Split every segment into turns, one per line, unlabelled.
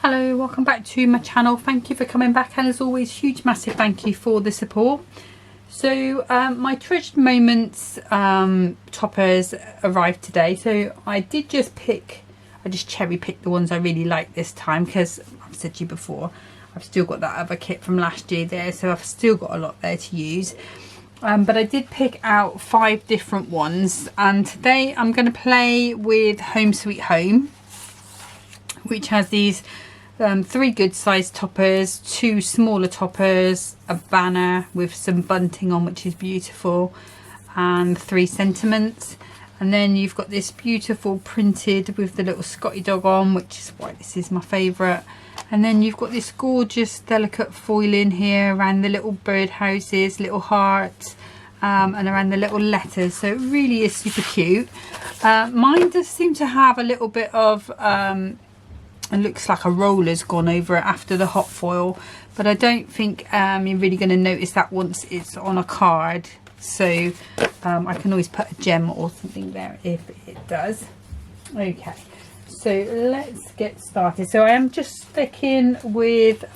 Hello, welcome back to my channel. Thank you for coming back, and as always, huge massive thank you for the support. So my Treasured Moments toppers arrived today. So I just cherry picked the ones I really like this time, because I've said to you before, I've still got that other kit from last year there, so I've still got a lot there to use. But I did pick out 5 different ones, and today I'm going to play with Home Sweet Home, which has these 3 good sized toppers, 2 smaller toppers, a banner with some bunting on, which is beautiful, and 3 sentiments. And then you've got this beautiful printed with the little Scotty dog on, which is why this is my favourite. And then you've got this gorgeous delicate foiling here around the little bird houses, little hearts, and around the little letters. So it really is super cute. Mine does seem to have a little bit of it looks like a roller's gone over it after the hot foil, but I don't think you're really going to notice that once it's on a card. So I can always put a gem or something there if it does. Okay, so let's get started. So I am just sticking with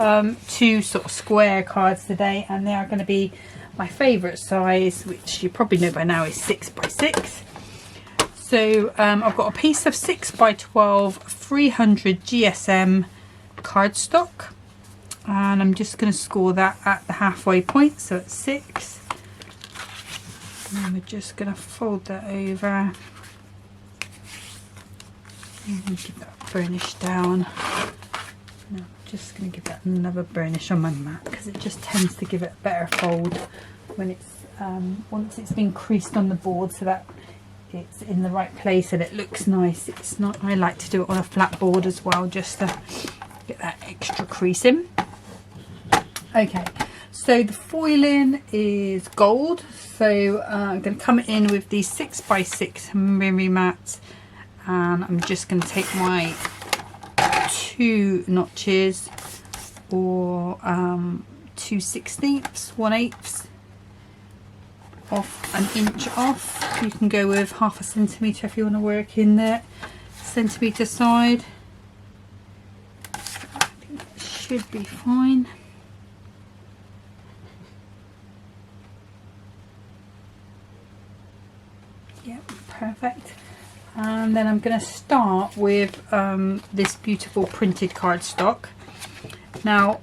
2 sort of square cards today, and they are going to be my favourite size, which you probably know by now is 6 by 6. So I've got a piece of 6 by 12 300 GSM cardstock, and I'm just going to score that at the halfway point, so it's 6. And we're just going to fold that over and give that a burnish down. Now I'm just going to give that another burnish on my mat, because it just tends to give it a better fold when it's once it's been creased on the board, so that it's in the right place and it looks nice. It's not, I like to do it on a flat board as well, just to get that extra creasing. Okay, so the foiling is gold, so I'm going to come in with these 6 by 6 memory mats, and I'm just going to take my 2 notches, or 2/16, 1/8 off, an inch off. You can go with 1/2 centimetre if you want to work in the centimetre side. I think that should be fine. Yep, perfect. And then I'm going to start with this beautiful printed cardstock. Now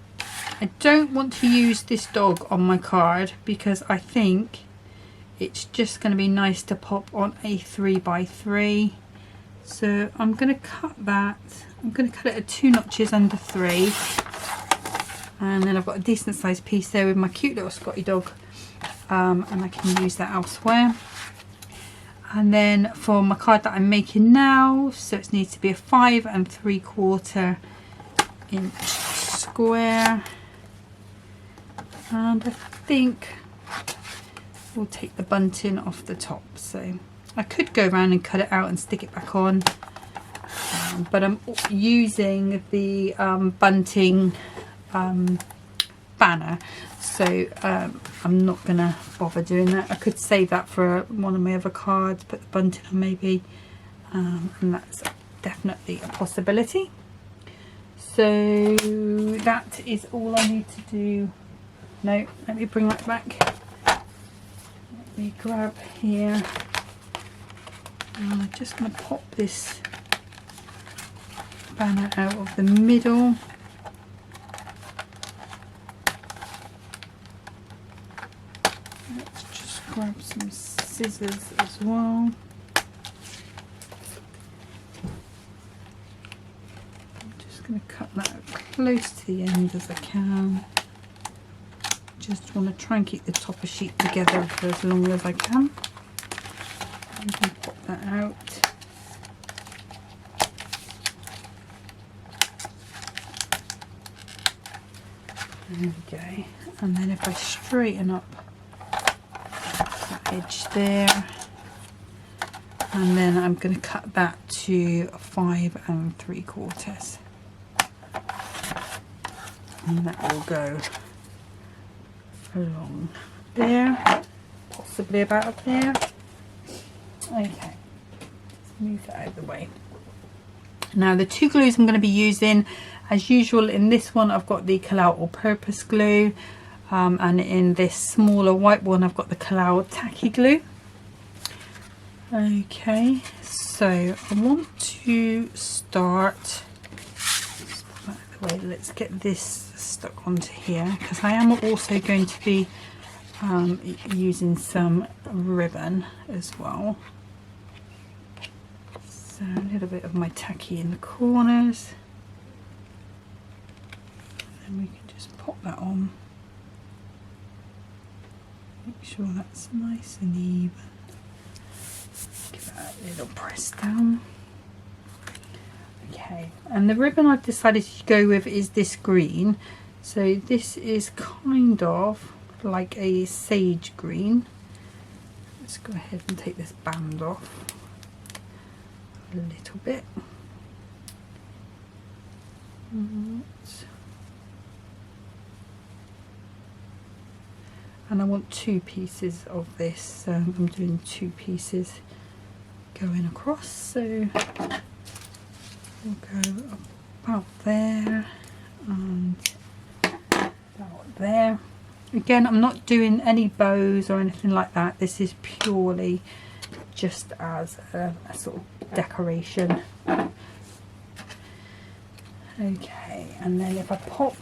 I don't want to use this dog on my card, because I think it's just going to be nice to pop on a 3 by 3. So I'm going to cut that. I'm going to cut it at 2 notches under 3, and then I've got a decent sized piece there with my cute little Scotty dog, and I can use that elsewhere. And then for my card that I'm making now, so it needs to be a 5 3/4 inch square, and I think we'll take the bunting off the top. So I could go around and cut it out and stick it back on, but I'm using the bunting banner, so I'm not gonna bother doing that. I could save that for one of my other cards, put the bunting on maybe, and that's definitely a possibility. So that is all I need to do. No, let me bring that back. Let me grab here, and I'm just going to pop this banner out of the middle. Let's just grab some scissors as well. I'm just going to cut that close to the end as I can. Just want to try and keep the topper sheet together for as long as I can. And then pop that out. There we go. And then if I straighten up that edge there, and then I'm going to cut that to 5 3/4, and that will go along there, possibly about up there. Okay, let's move that out of the way. Now the 2 glues I'm going to be using As usual, in this one I've got the Collal all-purpose glue, and in this smaller white one I've got the Collal tacky glue. Okay, so I want to start, by the way, let's get this stuck onto here, because I am also going to be using some ribbon as well. So a little bit of my tacky in the corners, and we can just pop that on. Make sure that's nice and even. Give that a little press down. Okay, and the ribbon I've decided to go with is this green. So this is kind of like a sage green. Let's go ahead and take this band off a little bit. And I want 2 pieces of this. I'm doing 2 pieces going across, so we'll go about there and about there. Again, I'm not doing any bows or anything like that. This is purely just as a sort of decoration. Okay, and then if I pop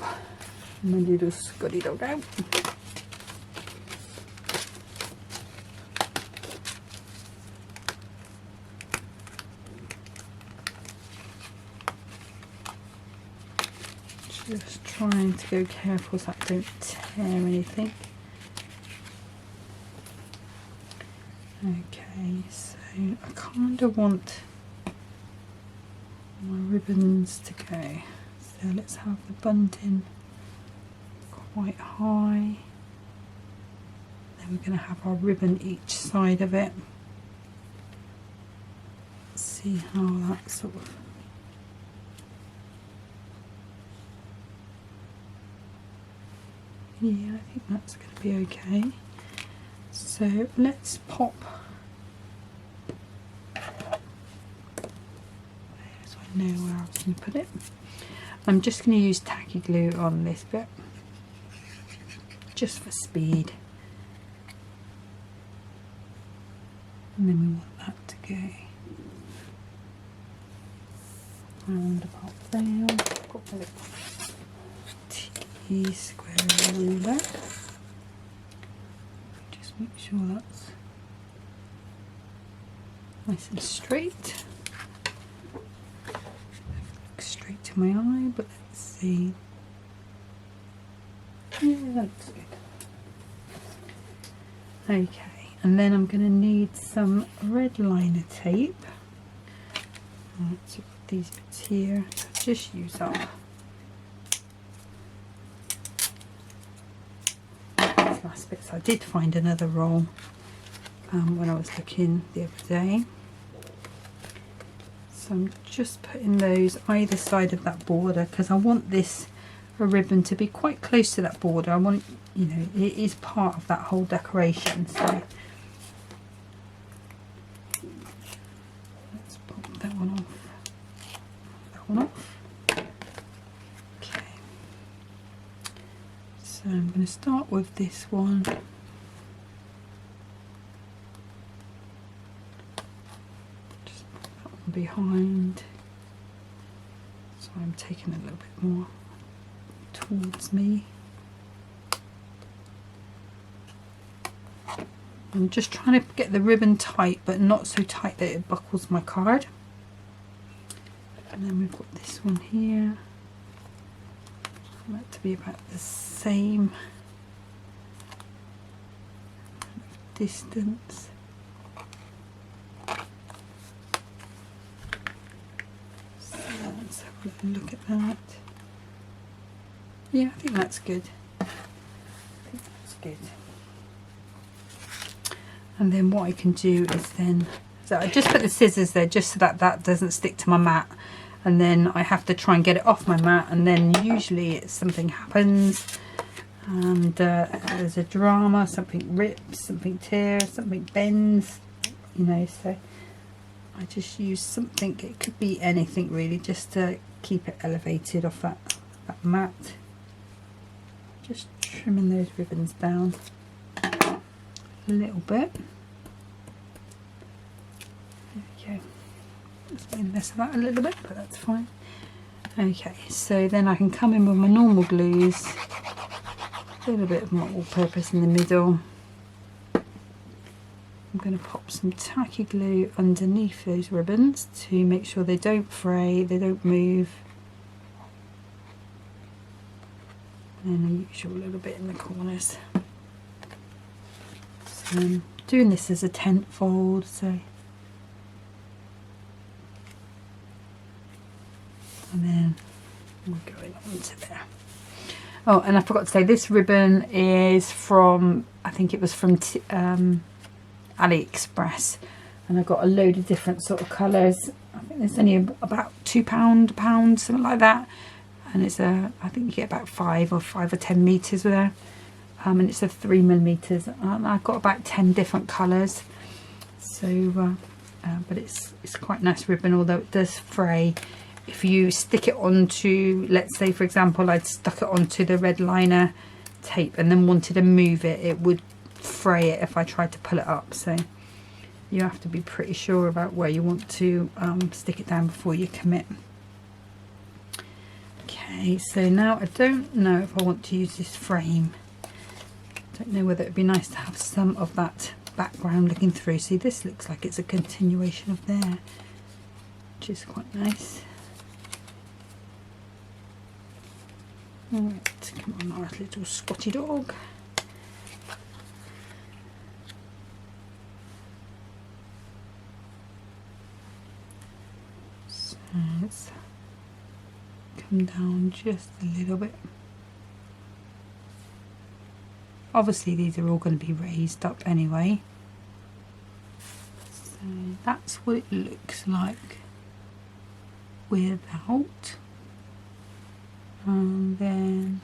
my little scuddy dog out, just trying to go careful so I don't tear anything. Okay, so I kind of want my ribbons to go. So let's have the bunting quite high. Then we're going to have our ribbon each side of it. Let's see how that sort of... Yeah, I think that's going to be okay. So let's pop, so I know where I can put it. I'm just going to use tacky glue on this bit, just for speed. And then we want that to go round about there. Got my little T-square ruler. Just make sure that's nice and straight. Looks straight to my eye, but let's see. Yeah, that looks good. Okay, and then I'm going to need some red liner tape. Right, so put these bits here. Just use up these last bits. I did find another roll when I was looking the other day. So I'm just putting those either side of that border because I want this ribbon to be quite close to that border. I want, you know, it is part of that whole decoration. So let's pop that one off. That one off. Okay. So I'm going to start with this one. Just put that one behind. So I'm taking a little bit more towards me. I'm just trying to get the ribbon tight, but not so tight that it buckles my card. And then we've got this one here. I want it to be about the same distance. So let's have a look at that. Yeah, I think that's good. I think that's good. And then what I can do is then, so I just put the scissors there just so that that doesn't stick to my mat, and then I have to try and get it off my mat, and then usually something happens and there's a drama, something rips, something tears, something bends, you know, so I just use something, it could be anything really, just to keep it elevated off that mat. Just trimming those ribbons down a little bit. There we go. Just made less of that a little bit, but that's fine. Okay, so then I can come in with my normal glues, a little bit of my all-purpose in the middle. I'm going to pop some tacky glue underneath those ribbons to make sure they don't fray, they don't move. And the usual little bit in the corners. So I'm doing this as a tent fold, so. And then we're going on to there. Oh, and I forgot to say, this ribbon is from, I think it was from AliExpress, and I got a load of different sort of colours. I think there's only about £2 something like that, and it's I think you get about 5 or 10 meters there, and it's a 3mm, and I've got about 10 different colours. So but it's quite nice ribbon, although it does fray if you stick it onto, let's say for example I'd stuck it onto the red liner tape and then wanted to move it, it would fray it if I tried to pull it up. So you have to be pretty sure about where you want to stick it down before you commit. Okay, so now I don't know if I want to use this frame. I don't know whether it'd be nice to have some of that background looking through. See, this looks like it's a continuation of there, which is quite nice. Alright, come on, our little Scotty dog. So let's come down just a little bit. Obviously these are all going to be raised up anyway. So that's what it looks like without. And then,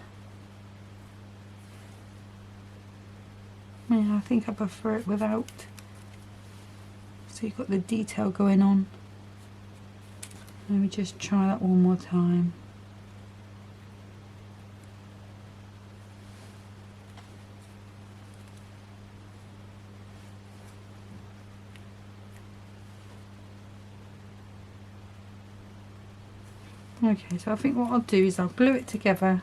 yeah, I think I prefer it without. So you've got the detail going on. Let me just try that one more time. Okay, so I think what I'll do is I'll glue it together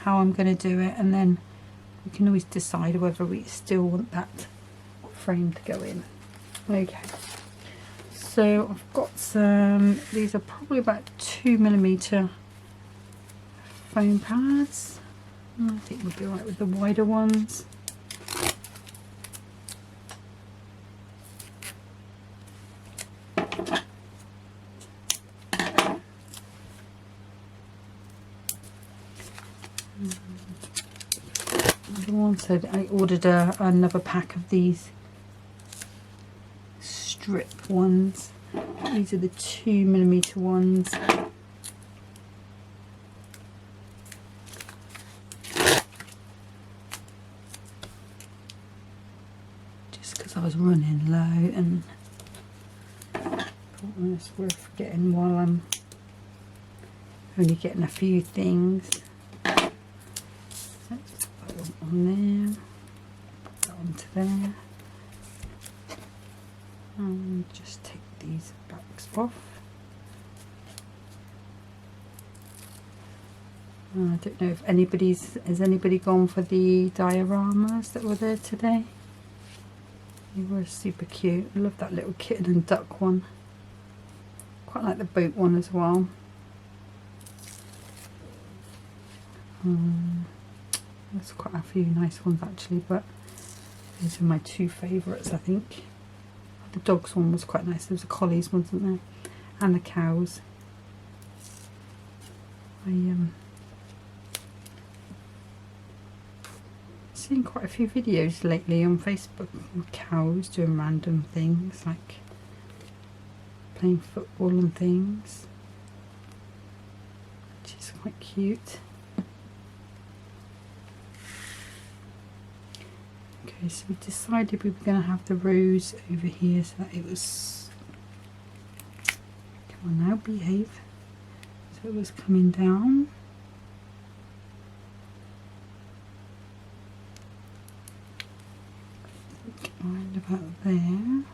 how I'm going to do it, and then we can always decide whether we still want that frame to go in. Okay, so I've got some, these are probably about 2mm foam pads. I think we'll be alright with the wider ones. So I ordered another pack of these strip ones. These are the 2mm ones. Just because I was running low and thought it's worth getting while I'm only getting a few things. On there, put that onto there, and just take these backs off. I don't know if has anybody gone for the dioramas that were there today? They were super cute. I love that little kitten and duck one. Quite like the boat one as well. There's quite a few nice ones actually, but these are my two favourites, I think. The dogs one was quite nice. There was a collies, wasn't there? And the cows. Seen quite a few videos lately on Facebook of cows doing random things like playing football and things, which is quite cute. Okay, so we decided we were going to have the rose over here so that it was, come on now, behave. So if it was coming down. Right about there.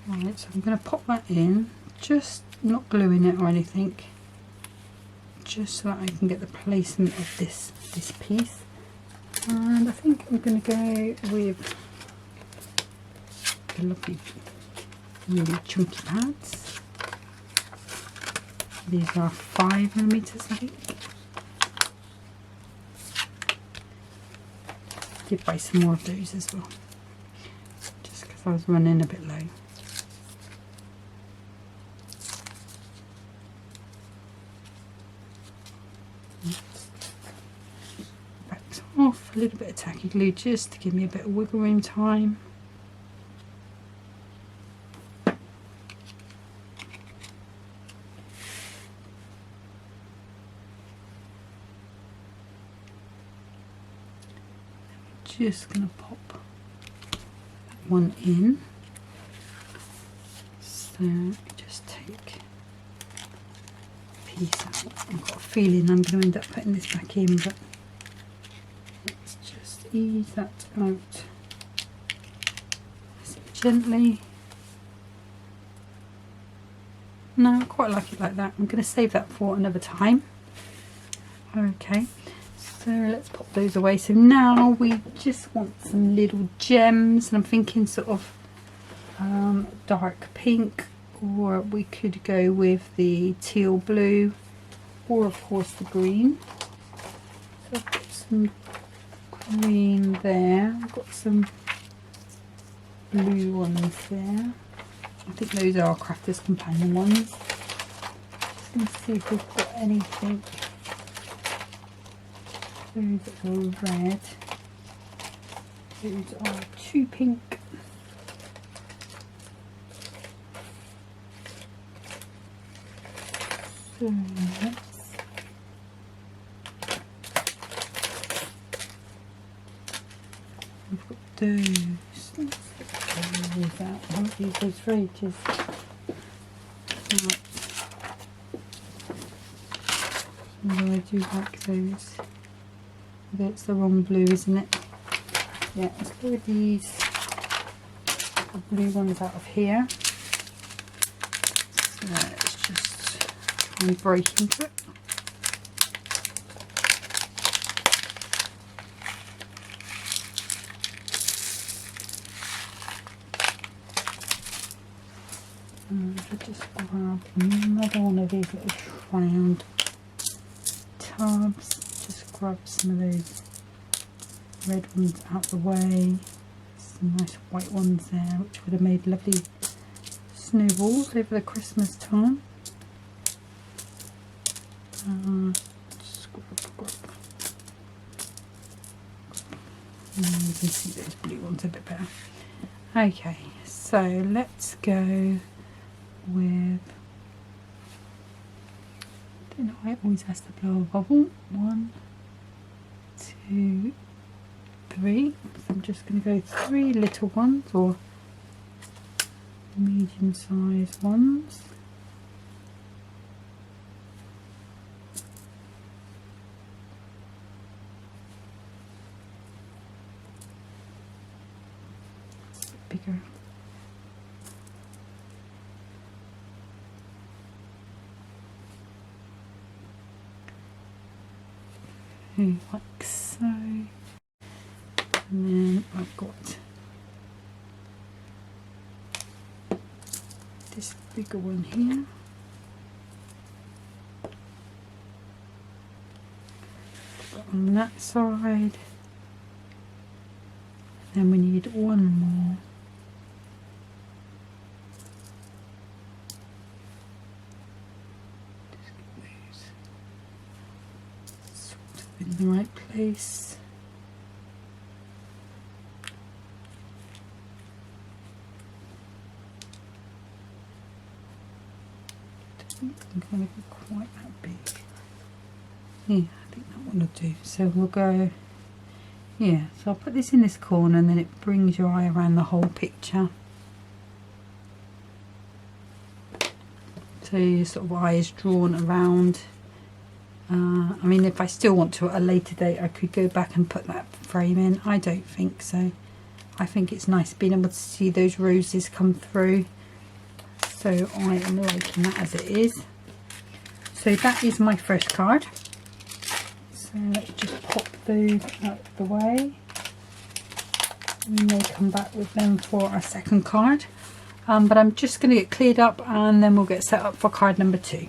Right, so I'm going to pop that in, just not gluing it or anything, just so that I can get the placement of this piece. And I think I'm going to go with the lovely, really chunky pads. These are 5mm, I think. Did buy some more of those as well, just because I was running a bit low. Back off a little bit of tacky glue just to give me a bit of wiggle room time. Just going to pop that one in. So just take a piece out. I've got a feeling I'm going to end up putting this back in, but let's just ease that out gently. No, I quite like it like that. I'm going to save that for another time. Okay. So let's pop those away. So now we just want some little gems, and I'm thinking sort of dark pink, or we could go with the teal blue, or of course the green. So I've got some green there, I've got some blue ones there. I think those are our Crafter's Companion ones. Just going to see if we've got anything. Those are red, those are too pink, so we've got those. Let's get those out. I haven't used those for ages. Right. So I do like those. It's the wrong blue, isn't it? Yeah, let's go with these blue ones out of here. So let's just try and break into it. And I'll just grab another one of these little round tubs. Just grab some of those red ones out the way. Some nice white ones there, which would have made lovely snowballs over the Christmas time. Just grab. You can see those blue ones a bit better. Okay, so let's go with, I don't know why it always has to blow a bubble. 1, 2, 3. So I'm just going to go 3 little ones, or medium sized ones. It's a bit bigger. Like so, and then I've got this bigger one here. Got on that side, then we need one more. In the right place. I don't think I'm going to go quite that big. Yeah, I think that one will do. So we'll go, yeah, so I'll put this in this corner, and then it brings your eye around the whole picture. So sort of eyes drawn around. I mean, if I still want to at a later date, I could go back and put that frame in. I don't think so. I think it's nice being able to see those roses come through. So I am liking that as it is. So that is my first card. So let's just pop those out of the way. We may come back with them for our second card. But I'm just going to get cleared up and then we'll get set up for card number 2.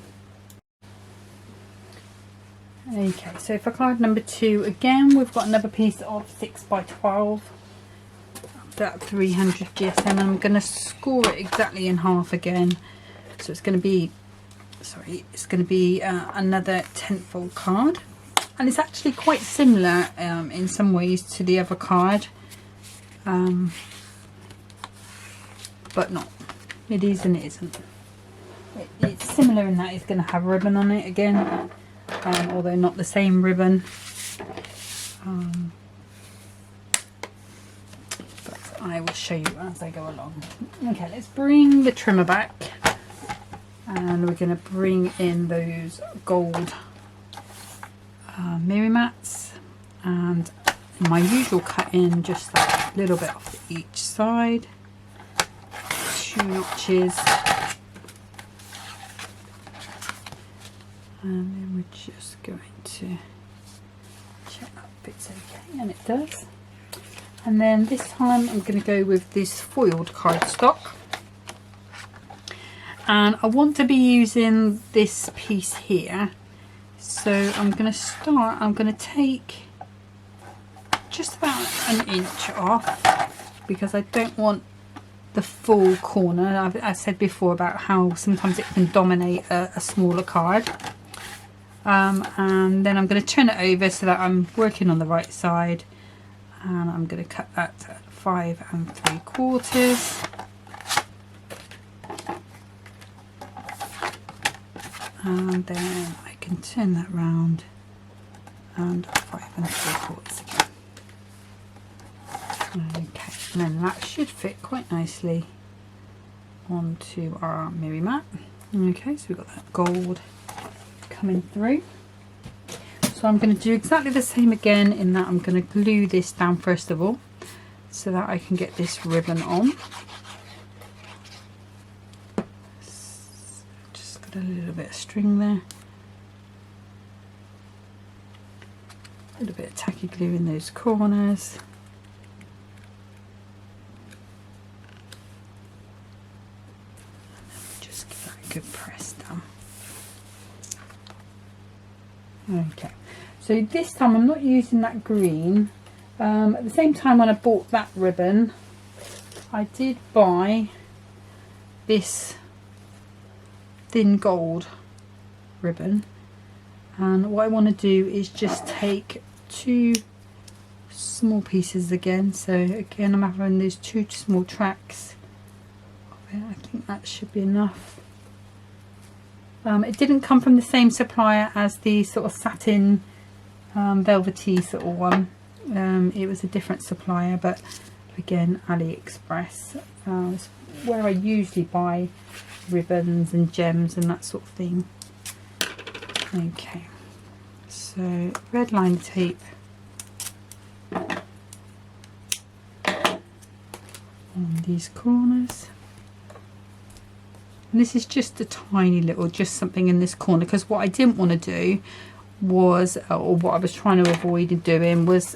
Okay, so for card number 2, again, we've got another piece of 6x12. That 300 GSM, and I'm going to score it exactly in half again. So it's going to be, another tentfold card. And it's actually quite similar in some ways to the other card. But not. It is and it isn't. It's similar in that it's going to have ribbon on it again, although not the same ribbon. But I will show you as I go along. Okay, let's bring the trimmer back, and we're going to bring in those gold mirror mats, and my usual cut in just like a little bit off each side. 2 notches, and then we're just going to check that fits okay, and it does. And then this time I'm going to go with this foiled cardstock, and I want to be using this piece here. So I'm going to start, I'm going to take just about an inch off, because I don't want the full corner. I've said before about how sometimes it can dominate a smaller card. And then I'm going to turn it over so that I'm working on the right side, and I'm going to cut that at 5 3/4. And then I can turn that round and 5 3/4 again. Okay, and then that should fit quite nicely onto our mirror mat. Okay, so we've got that gold coming through. So I'm going to do exactly the same again, in that I'm going to glue this down first of all, so that I can get this ribbon on. Just got a little bit of string there. A little bit of tacky glue in those corners. Just give that a good press down. Okay, so this time I'm not using that green. At the same time, when I bought that ribbon, I did buy this thin gold ribbon, and what I want to do is just take 2 small pieces again. So again, I'm having these 2 small tracks. I think that should be enough. It didn't come from the same supplier as the sort of satin velvety sort of one. It was a different supplier, but again, AliExpress is where I usually buy ribbons and gems and that sort of thing. Okay, so red line tape on these corners. And this is just a tiny little, just something in this corner, because what I didn't want to do was, or what I was trying to avoid doing was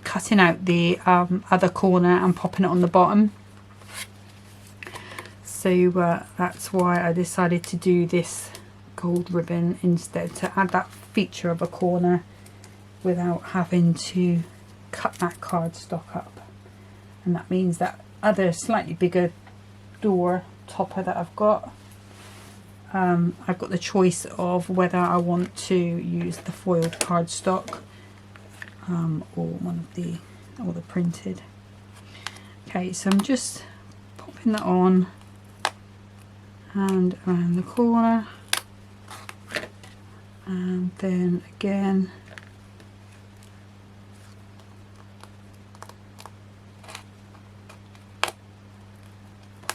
cutting out the other corner and popping it on the bottom. So that's why I decided to do this gold ribbon instead, to add that feature of a corner without having to cut that cardstock up. And that means that other slightly bigger door topper that I've got the choice of whether I want to use the foiled cardstock or one of the printed. Okay, so I'm just popping that on and around the corner, and then again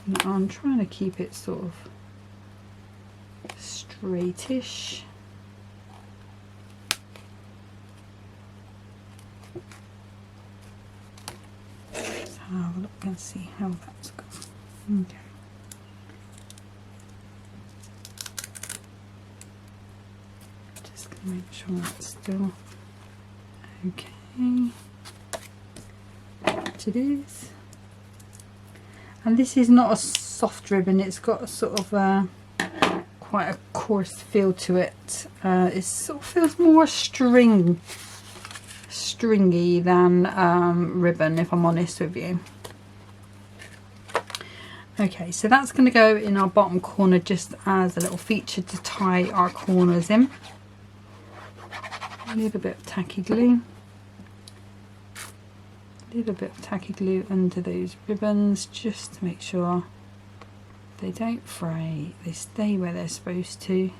popping it on, trying to keep it sort of straightish. Let's have a look and see how that's gone. Okay. Just gonna make sure that's still okay. Which it is. And this is not a soft ribbon, it's got a sort of quite a coarse feel to it. It sort of feels more stringy than ribbon, if I'm honest with you. Okay, so that's going to go in our bottom corner just as a little feature to tie our corners in. A little bit of tacky glue. A little bit of tacky glue under those ribbons just to make sure they don't fray, they stay where they're supposed to.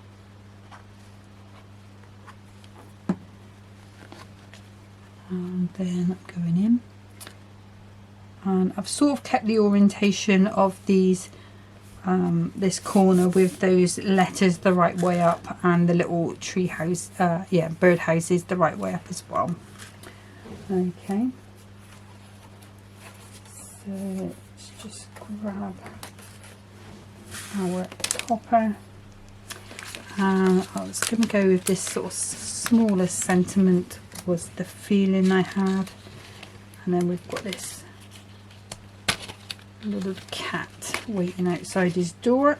And then I'm going in, and I've sort of kept the orientation of these this corner with those letters the right way up and the little tree house, bird houses the right way up as well. Okay, so let's just grab our topper, and I was going to go with this sort of smallest sentiment was the feeling I had, and then we've got this little cat waiting outside his door,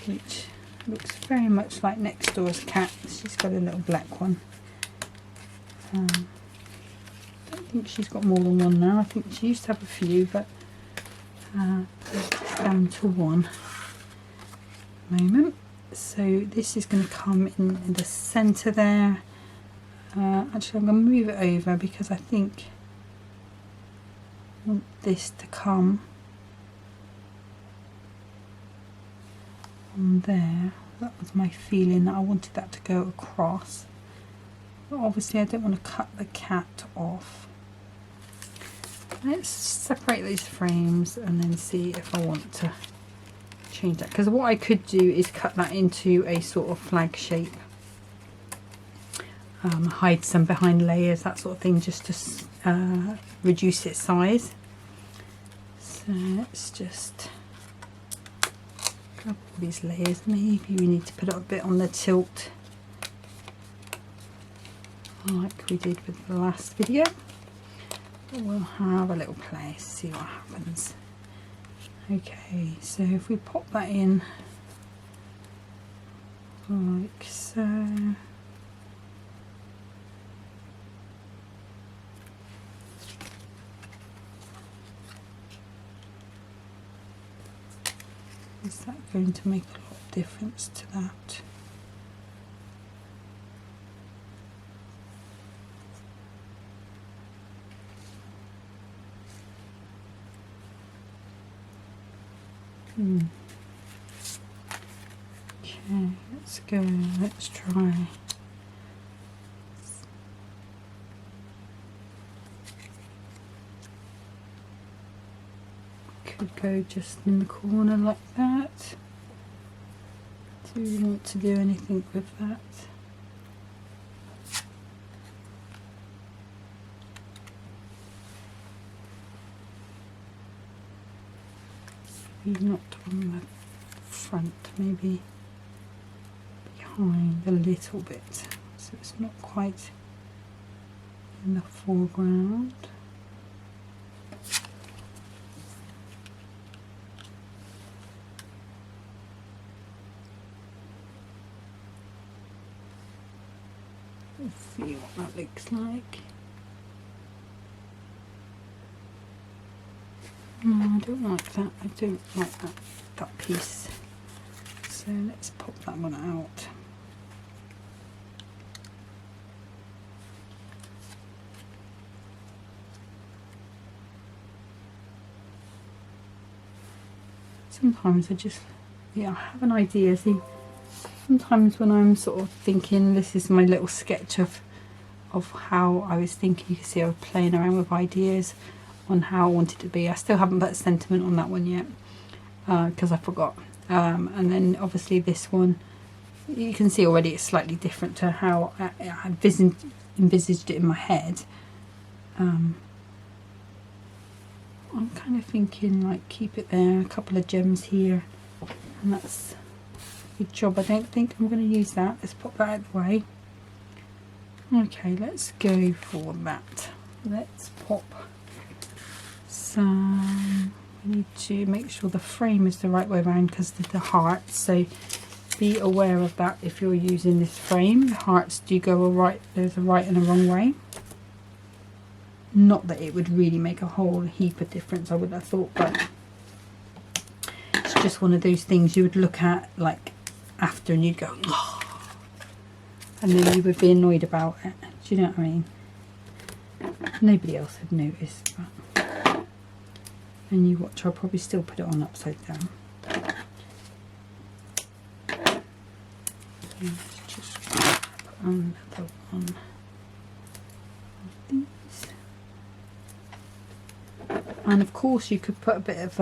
which looks very much like next door's cat. She's got a little black one. I don't think she's got more than one now. I think she used to have a few, but down to one moment. So this is going to come in the centre there. Actually, I'm going to move it over because I think I want this to come on there. That was my feeling, that I wanted that to go across. But obviously I don't want to cut the cat off. Let's separate these frames and then see if I want to change that, because what I could do is cut that into a sort of flag shape, hide some behind layers, that sort of thing, just to reduce its size. So let's just grab all these layers. Maybe we need to put it a bit on the tilt like we did with the last video. We'll have a little play, see what happens. Okay, so if we pop that in like so, is that going to make a lot of difference to that? Okay, let's go, let's try. Could go just in the corner like that. Do we want to do anything with that? Maybe not on the front, maybe behind a little bit, so it's not quite in the foreground. Let's see what that looks like. No, I don't like that. I don't like that piece. So let's pop that one out. Sometimes I just, I have an idea. See, sometimes when I'm sort of thinking, this is my little sketch of how I was thinking. You can see I was playing around with ideas on how I wanted it to be. I still haven't put sentiment on that one yet because I forgot. And then obviously this one, you can see already it's slightly different to how I envisaged it in my head. I'm kind of thinking like keep it there, a couple of gems here, and that's a good job. I don't think I'm going to use that. Let's pop that out of the way. Okay, let's go for that. Let's pop some, we need to make sure the frame is the right way around because of the hearts, so be aware of that if you're using this frame. The hearts do go a right, there's a right and a wrong way. Not that it would really make a whole heap of difference, I would have thought, but it's just one of those things you would look at like after and you'd go, oh, and then you would be annoyed about it. Do you know what I mean? Nobody else had noticed, but and you watch, I'll probably still put it on upside down. Let's just put another one of these. And of course you could put a bit of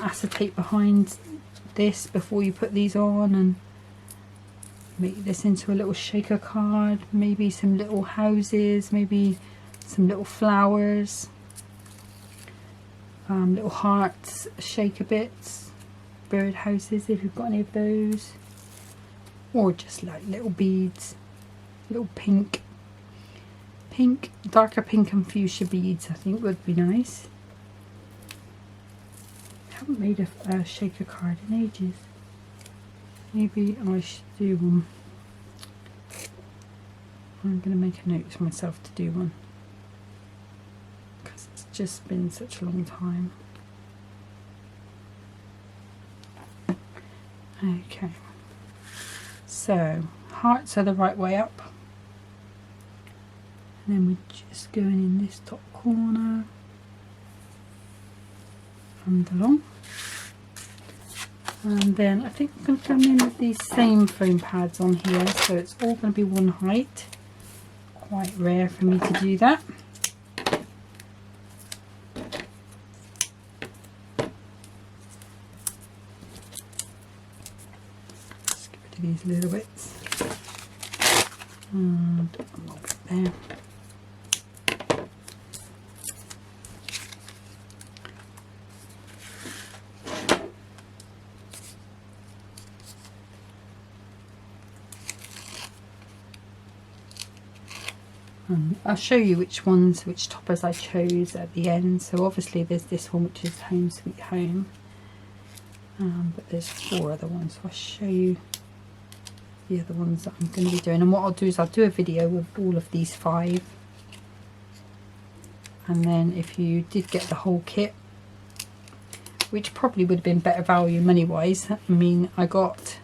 acetate behind this before you put these on and make this into a little shaker card, maybe some little houses, maybe some little flowers, little hearts, shaker bits, bird houses if you've got any of those, or just like little beads, little darker pink and fuchsia beads I think would be nice. I haven't made a shaker card in ages. Maybe I should do one. I'm going to make a note to myself to do one because it's just been such a long time. Okay, so hearts are the right way up, and then we're just going in this top corner and along. And then I think I'm going to come in with these same foam pads on here, so it's all going to be one height. Quite rare for me to do that. Let's get rid of these little bits. And a little bit there. I'll show you which toppers I chose at the end. So obviously there's this one which is Home Sweet Home, but there's 4 other ones, so I'll show you the other ones that I'm going to be doing. And what I'll do is I'll do a video with all of these 5, and then if you did get the whole kit, which probably would have been better value money wise, I mean I got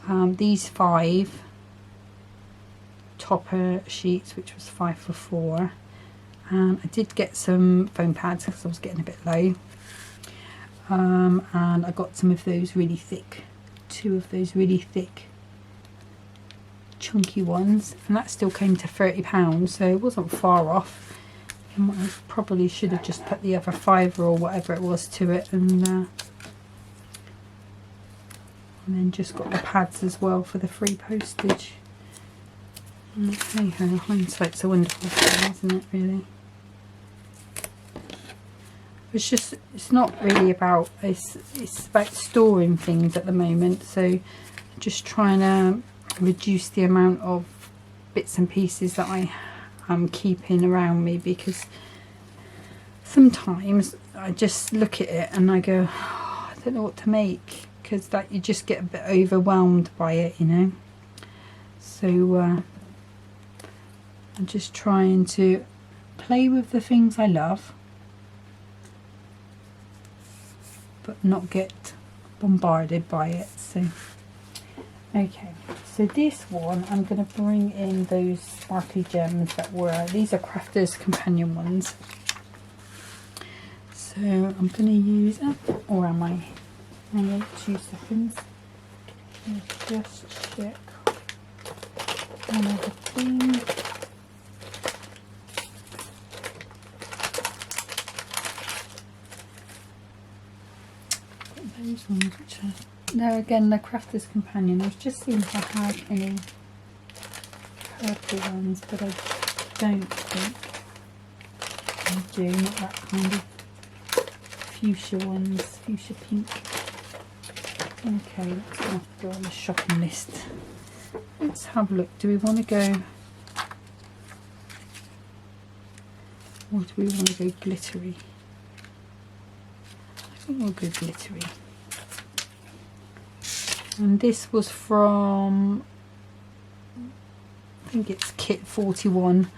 these 5 topper sheets, which was 5 for 4, and I did get some foam pads because I was getting a bit low, and I got some of those really thick, 2 of those really thick chunky ones, and that still came to £30, so it wasn't far off. And I probably should have just put the other £5 or whatever it was to it, and then just got the pads as well for the free postage. Hey ho, hindsight's a wonderful thing, isn't it, really? It's not really about, it's about storing things at the moment, so just trying to reduce the amount of bits and pieces that I am keeping around me, because sometimes I just look at it and I go, oh, I don't know what to make, because that you just get a bit overwhelmed by it, you know. So I'm just trying to play with the things I love, but not get bombarded by it. So okay, so this one I'm going to bring in those sparkly gems that were, these are Crafter's Companion ones. So I'm going to use, or am I? Hang on 2 seconds. Let's just check another thing. these ones which are, no, again, the Crafter's Companion. I was just seeing if I had any purple ones, but I don't think I do. Not that kind of fuchsia ones, fuchsia pink. Okay, let's have to go on the shopping list. Let's have a look. Do we want to go, or do we want to go glittery? I think we'll go glittery. And this was from, I think it's kit 41,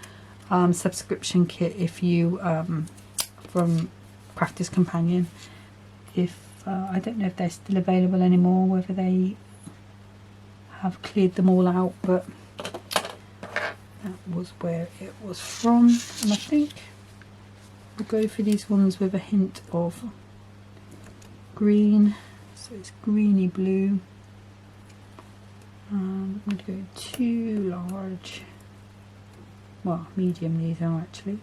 subscription kit, if you from Crafter's Companion. If I don't know if they're still available anymore, whether they have cleared them all out, but that was where it was from. And I think we'll go for these ones with a hint of green, so it's greeny blue. I'm going to go too large, well, medium these are actually,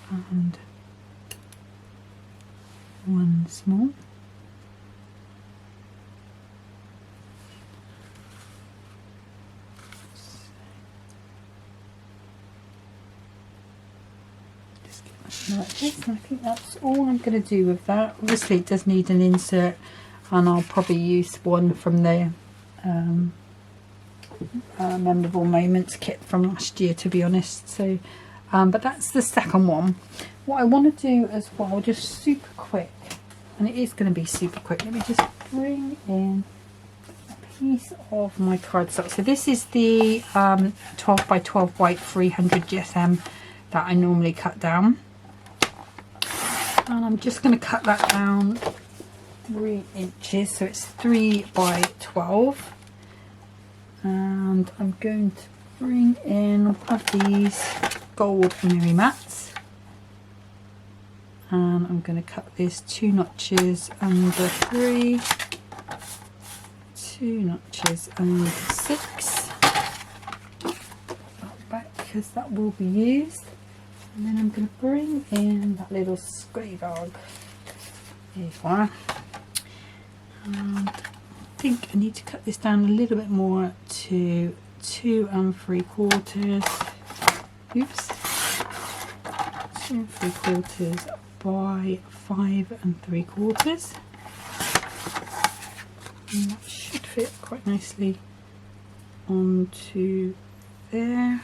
and one small. Just get like this, and I think that's all I'm going to do with that. Obviously it does need an insert, and I'll probably use one from the Memorable Moments kit from last year, to be honest. So but that's the second one. What I want to do as well, just super quick, and it is going to be super quick, let me just bring in a piece of my cardstock. So this is the 12 by 12 white 300 GSM that I normally cut down, and I'm just going to cut that down 3 inches, so it's 3 by 12, and I'm going to bring in one of these gold Miri mats, and I'm going to cut this 2 notches under 3, 2 notches under 6 back, because that will be used. And then I'm going to bring in that little squiggy dog. Here's one. And I think I need to cut this down a little bit more to 2 3/4. Oops. 2 3/4 by 5 3/4. And that should fit quite nicely onto there.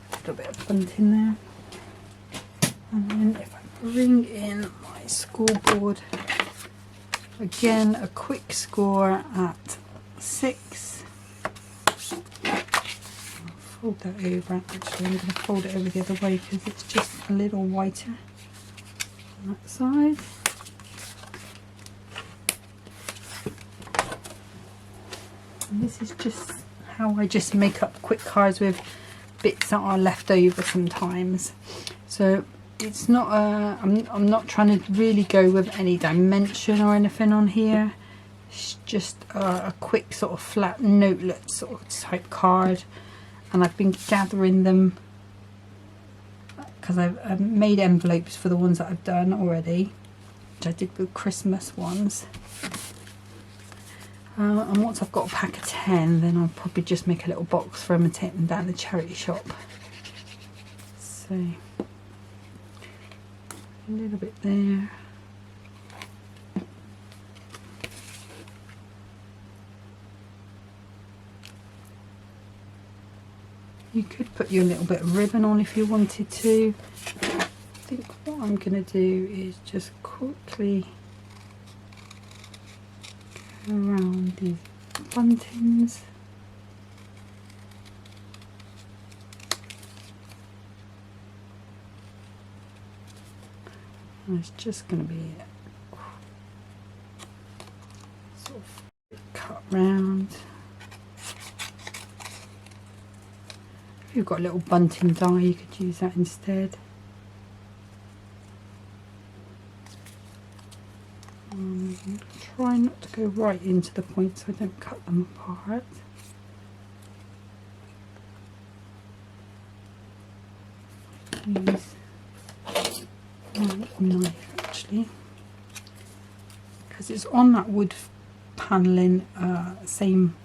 A little bit of bunting there. And then if I bring in my scoreboard, again a quick score at 6. Fold that over. Actually, I'm going to fold it over the other way because it's just a little whiter on that side. And this is just how I just make up quick cards with bits that are left over sometimes. So it's not I'm not trying to really go with any dimension or anything on here. It's just a quick sort of flat notelet sort of type card. And I've been gathering them because I've made envelopes for the ones that I've done already, which I did with Christmas ones. And once I've got a pack of 10, then I'll probably just make a little box for them and take them down the charity shop. So a little bit there. You could put your little bit of ribbon on if you wanted to. I think what I'm going to do is just quickly go around these buntings. And it's just going to be sort of cut round. If you've got a little bunting die, you could use that instead. Try not to go right into the point so I don't cut them apart. Use one actually, because it's on that wood panelling, same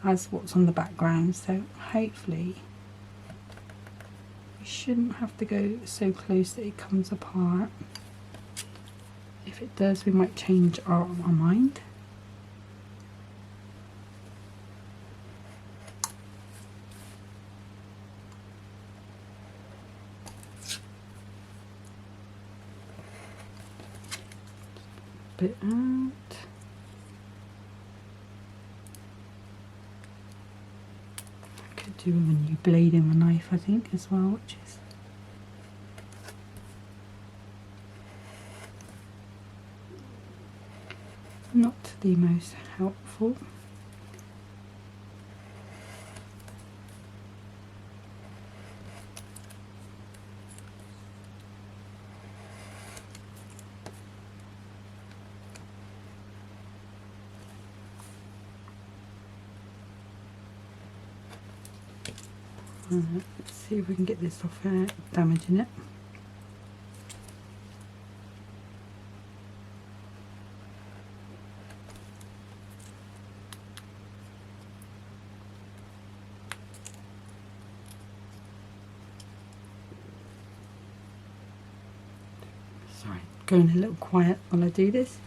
as what's on the background, so hopefully we shouldn't have to go so close that it comes apart. If it does, we might change our mind. Bit out. I could do with a new blade in my knife, I think, as well, which is not the most helpful. Let's see if we can get this off without damaging it. Sorry, going a little quiet while I do this.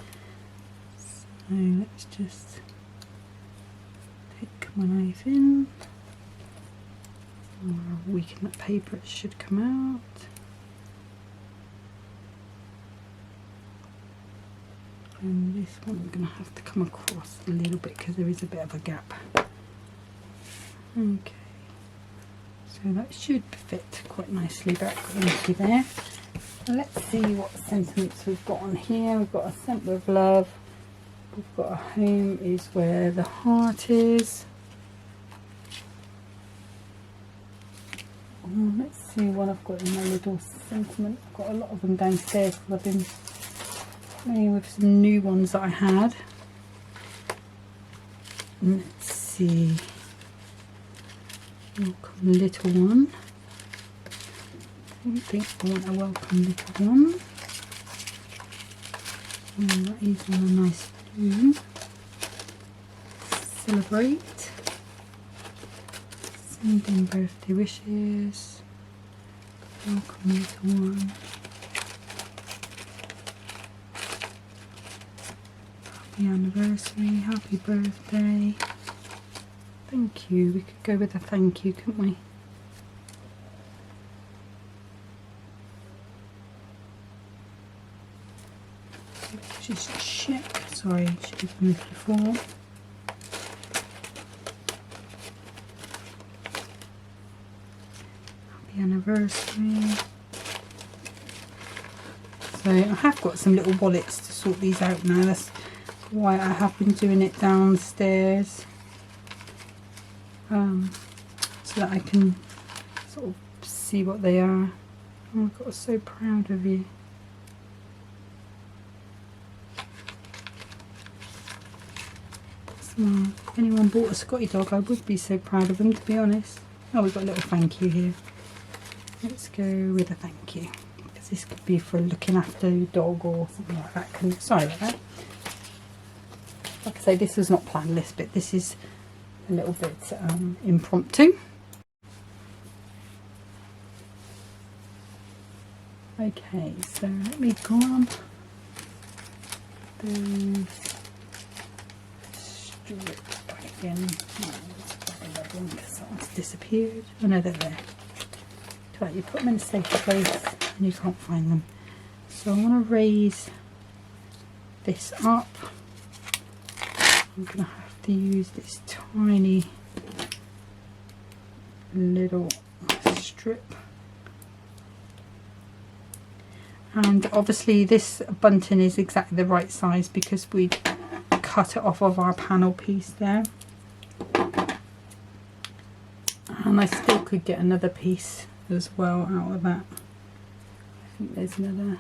So let's just take my knife in. Weaken that paper, it should come out. And this one I'm going to have to come across a little bit because there is a bit of a gap. Okay, so that should fit quite nicely back into there. Let's see what sentiments we've got on here. We've got a sent with love. We've got a home is where the heart is. Let's see what I've got in my little sentiment. I've got a lot of them downstairs because I've been playing with some new ones that I had. Let's see. Welcome little one. I don't think I want a welcome little one. That is on a nice blue. Celebrate. Sending birthday wishes. Welcome little one. Happy anniversary, happy birthday. Thank you. We could go with a thank you, couldn't we? Let's just check. Sorry, I should have moved before. Anniversary. So I have got some little wallets to sort these out now. That's why I have been doing it downstairs, so that I can sort of see what they are. Oh, I got so proud of you. So, if anyone bought a Scotty dog, I would be so proud of them, to be honest. Oh, we've got a little thank you here. Let's go with a thank you, because this could be for looking after your dog or something like that. Sorry about that. Like I say, this was not planned, this bit. This is a little bit impromptu. Okay, so let me grab those strips back again. Because that one's disappeared. Oh no, they're there. Right, you put them in a safe place and you can't find them. So I want to raise this up. I'm going to have to use this tiny little strip. And obviously this bunting is exactly the right size because we cut it off of our panel piece there. And I still could get another piece as well out of that. I think there's another,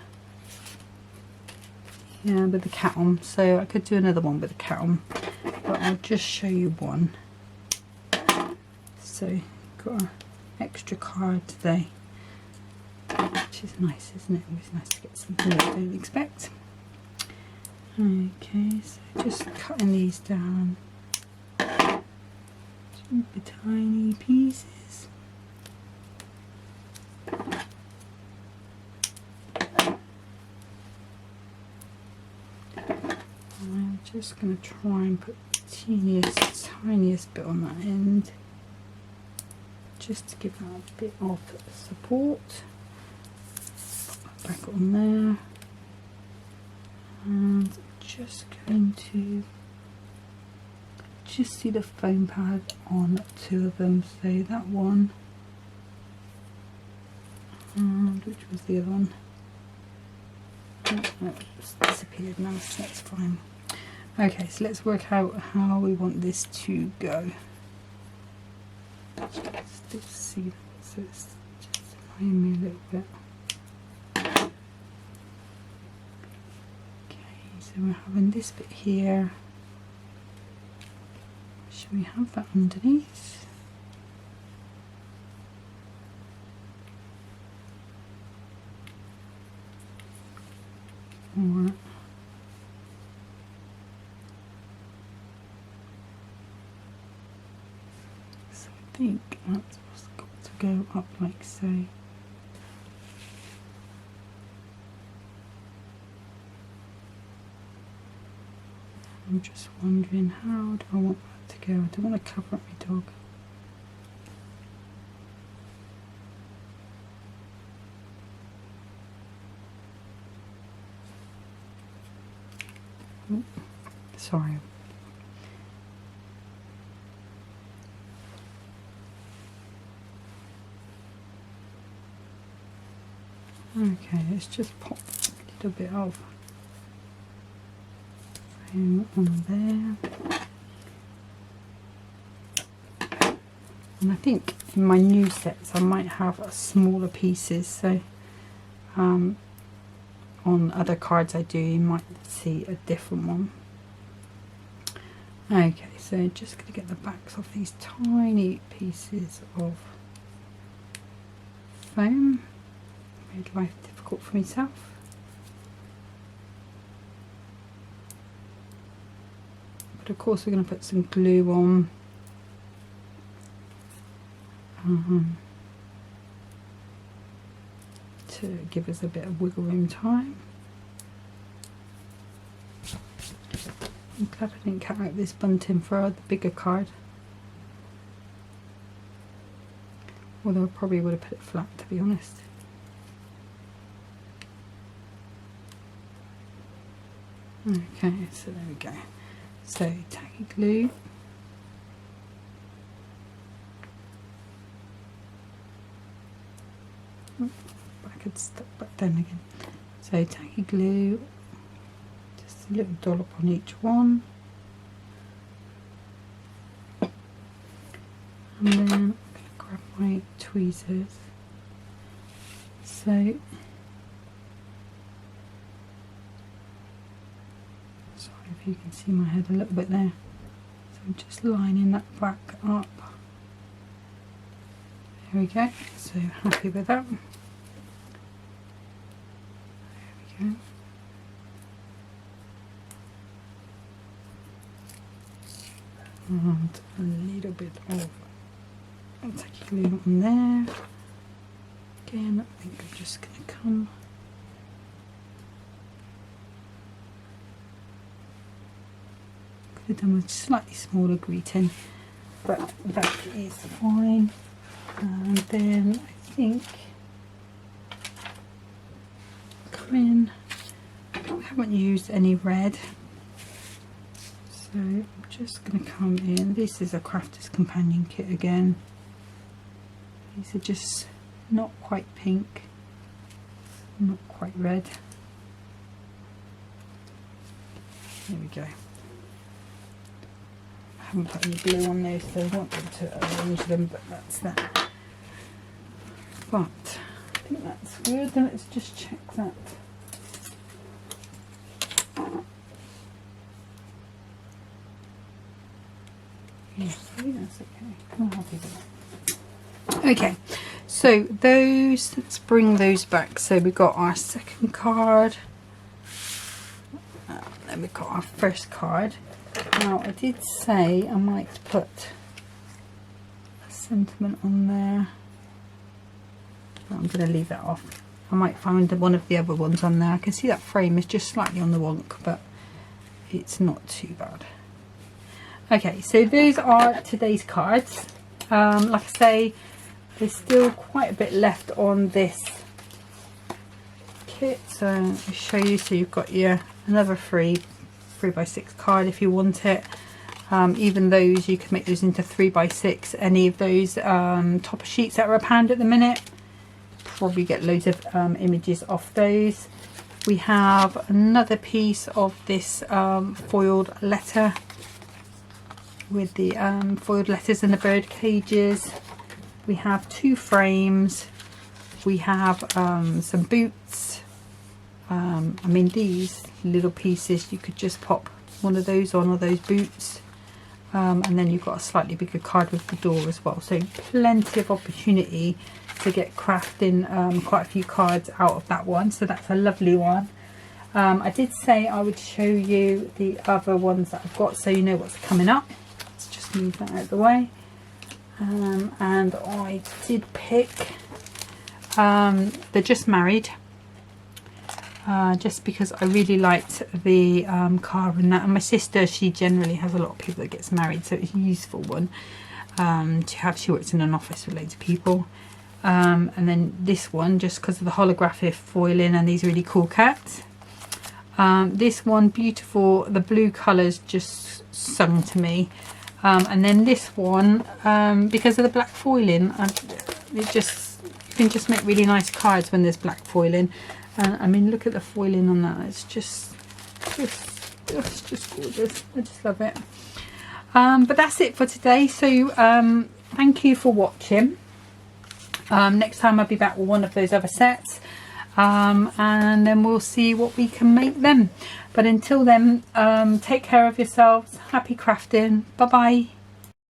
yeah, with the cat on, so I could do another one with the cat on, but I'll just show you one. So got an extra card today, which which is nice, isn't it? Always nice to get something that you don't expect. Okay, so just cutting these down super tiny pieces. I'm just going to try and put the tiniest bit on that end, just to give that a bit of support. Put that back on there, and just going to just see the foam pad on two of them, so that one, and which was the other one? Oh, it's disappeared now, so that's fine. Okay, so let's work out how we want this to go. Still see that, so it's just annoying me a little bit. Okay, so we're having this bit here. Should we have that underneath? Or so I think that's what's got to go up like so. I'm just wondering, how do I want that to go? I don't want to cover up my dog. Oh, sorry. Okay, let's just pop a little bit of foam on there. And I think in my new sets I might have smaller pieces, so on other cards I do, you might see a different one. Okay, so just going to get the backs of these tiny pieces of foam. Made life difficult for myself. But of course we're going to put some glue on. To give us a bit of wiggle room time. I'm glad I didn't cut out this bunting for the bigger card. Although I probably would have put it flat, to be honest. Okay, so there we go. So tacky glue. I could stuck back down again. So tacky glue, just a little dollop on each one, and then I'm going to grab my tweezers. So sorry if you can see my head a little bit there. So I'm just lining that back up. There we go. So happy with that. And a little bit of tacky glue on there. Again, I think I'm just going to come could have done a slightly smaller greeting, but that is fine. And then I think in, we haven't used any red, so I'm just going to come in. This is a Crafter's Companion kit again. These are just not quite pink, not quite red. There we go. I haven't put any glue on those, so I want them to arrange them, but that's that. But I think that's good. Then let's just check that. Yes, that's okay. I'm happy with that. Okay, So those, let's bring those back. So we got our second card, then we got our first card. Now I did say I might put a sentiment on there. I'm going to leave that off. I might find one of the other ones on there. I can see that frame is just slightly on the wonk, but it's not too bad. Okay, so those are today's cards. Like I say, there's still quite a bit left on this kit, so I'll show you. So you've got your another 3x6 card if you want it. Even those, you can make those into 3x6. Any of those topper sheets that are £1 at the minute, probably get loads of images off those. We have another piece of this foiled letter with the foiled letters and the bird cages. We have 2 frames. We have some boots. I mean, these little pieces, you could just pop one of those on, or those boots, and then you've got a slightly bigger card with the door as well. So plenty of opportunity to get crafting quite a few cards out of that one. So that's a lovely one. I did say I would show you the other ones that I've got, so you know what's coming up. Let's just move that out of the way. And I did pick They're Just Married, just because I really liked the car and that, and my sister, she generally has a lot of people that gets married, so it's a useful one to have. She works in an office with loads of people. And then this one, just because of the holographic foiling and these really cool cats. This one, beautiful, the blue colours just sung to me. And then this one, because of the black foiling, you can just make really nice cards when there's black foiling. I mean, look at the foiling on that. It's just gorgeous. I just love it. But that's it for today. So thank you for watching. Next time I'll be back with one of those other sets, and then we'll see what we can make them. But until then, take care of yourselves. Happy crafting. Bye bye.